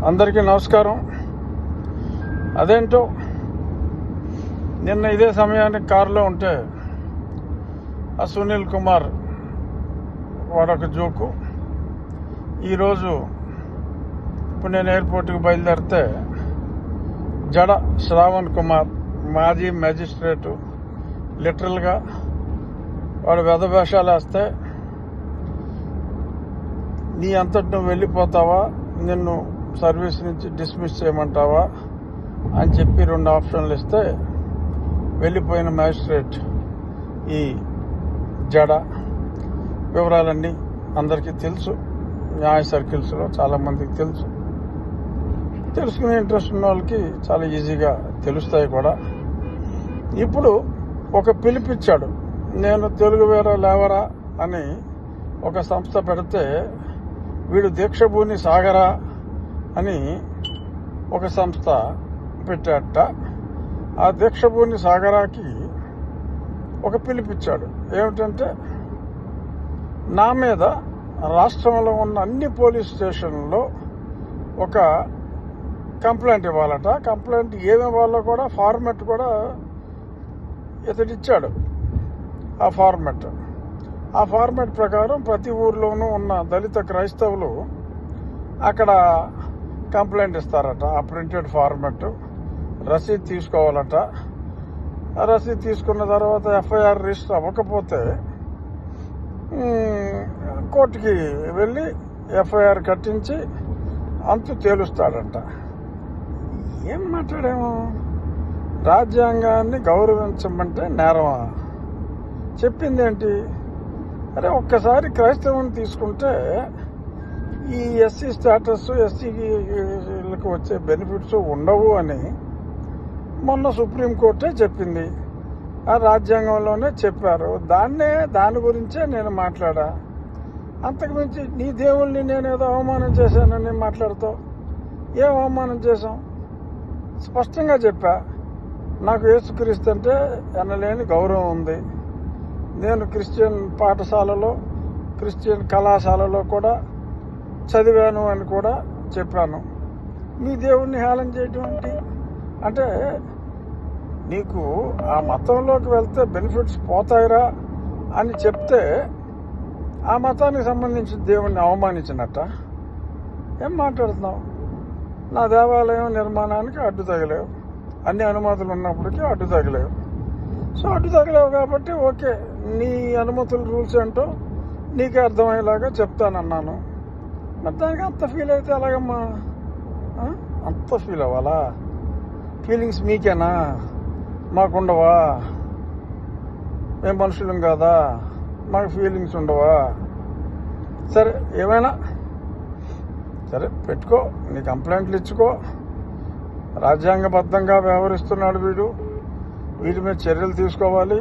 అందరికీ నమస్కారం. అదేంటో నిన్న ఇదే సమయానికి కారులో ఉంటే ఆ సునీల్ కుమార్ వాడొక జోకు. ఈరోజు ఇప్పుడు నేను ఎయిర్పోర్ట్కి బయలుదేరితే జడ శ్రావణ్ కుమార్ మాజీ మ్యాజిస్ట్రేటు లిటరల్గా వాడు వెధవేషాలు వేస్తే నీ అంతటి నువ్వు వెళ్ళిపోతావా, నిన్ను సర్వీస్ నుంచి డిస్మిస్ చేయమంటావా అని చెప్పి 2 ఆప్షన్లు ఇస్తే వెళ్ళిపోయిన మ్యాజిస్ట్రేట్ ఈ జడ. వివరాలన్నీ అందరికీ తెలుసు, న్యాయ సర్కిల్స్లో చాలామందికి తెలుసు. తెలుసుకునే ఇంట్రెస్ట్ ఉన్న వాళ్ళకి చాలా ఈజీగా తెలుస్తాయి కూడా. ఇప్పుడు ఒక పిలిపిచ్చాడు. నేను తెలుగు వేరే లేవరా అని ఒక సంస్థ పెడితే వీడు దీక్షభూని సాగరా అని ఒక సంస్థ పెట్టాట. ఆ దీక్షభూని సాగరాకి ఒక పిలిపిచ్చాడు. ఏమిటంటే, నా మీద రాష్ట్రంలో ఉన్న అన్ని పోలీస్ స్టేషన్లలో ఒక కంప్లైంట్ ఇవ్వాలట. కంప్లైంట్ ఏమి ఇవ్వాలో కూడా ఫార్మెట్ కూడా ఇతడిచ్చాడు. ఆ ఫార్మెట్ ప్రకారం ప్రతి ఊర్లోనూ ఉన్న దళిత క్రైస్తవులు అక్కడ కంప్లైంట్ ఇస్తారట. ఆ ప్రింటెడ్ ఫార్మెట్ రసీదు తీసుకోవాలట. ఆ రసీదు తీసుకున్న తర్వాత ఎఫ్ఐఆర్ రిజిస్టర్ అవ్వకపోతే కోర్టుకి వెళ్ళి ఎఫ్ఐఆర్ కట్టించి అంతు తేలుస్తాడంట. ఏం మాట్లాడాము? రాజ్యాంగాన్ని గౌరవించమంటే నేరమా? చెప్పింది ఏంటి? అరే, ఒక్కసారి క్రైస్తవుని తీసుకుంటే ఈ ఎస్సీ స్టేటస్, ఎస్సీలకు వచ్చే బెనిఫిట్స్ ఉండవు అని మొన్న సుప్రీంకోర్టే చెప్పింది. ఆ రాజ్యాంగంలోనే చెప్పారు. దాని గురించే నేను మాట్లాడా. అంతకుమించి నీ దేవుళ్ళని నేనేదో అవమానం చేశానని మాట్లాడతావు. ఏం అవమానం చేశాం? స్పష్టంగా చెప్పా. నాకు యేసుక్రీస్తు అంటే ఎనలేని గౌరవం ఉంది. నేను క్రిస్టియన్ పాఠశాలలో, క్రిస్టియన్ కళాశాలలో కూడా చదివాను అని కూడా చెప్పాను. మీ దేవుణ్ణి హేళన చేయటం ఏంటి? అంటే నీకు ఆ మతంలోకి వెళ్తే బెనిఫిట్స్ పోతాయిరా అని చెప్తే ఆ మతానికి సంబంధించిన దేవుణ్ణి అవమానించినట్ట. ఏం మాట్లాడుతున్నావు? నా దేవాలయం నిర్మాణానికి అడ్డు తగలేవు. అన్ని అనుమతులు ఉన్నప్పటికీ అడ్డు తగలేవు. సో అడ్డు తగలేవు కాబట్టి ఓకే, నీ అనుమతుల రూల్స్ ఏంటో నీకే అర్థమయ్యేలాగా చెప్తానన్నాను. మరి దానికి అంత ఫీల్ అయితే ఎలాగమ్మా? అంత ఫీల్ అవ్వాలా? ఫీలింగ్స్ మీకేనా? మాకుండవా? మేము మనుషులం కాదా? మాకు ఫీలింగ్స్ ఉండవా? సరే, ఏమైనా సరే పెట్టుకో, నీ కంప్లైంట్లు ఇచ్చుకో. రాజ్యాంగబద్ధంగా వ్యవహరిస్తున్నాడు వీటి మీద చర్యలు తీసుకోవాలి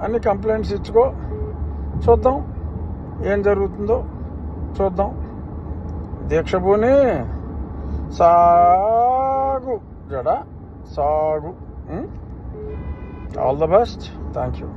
అని కంప్లైంట్స్ ఇచ్చుకో. చూద్దాం ఏం జరుగుతుందో చూద్దాం. దీక్షభూని సాగు జడ సాగు. All the best. Thank you.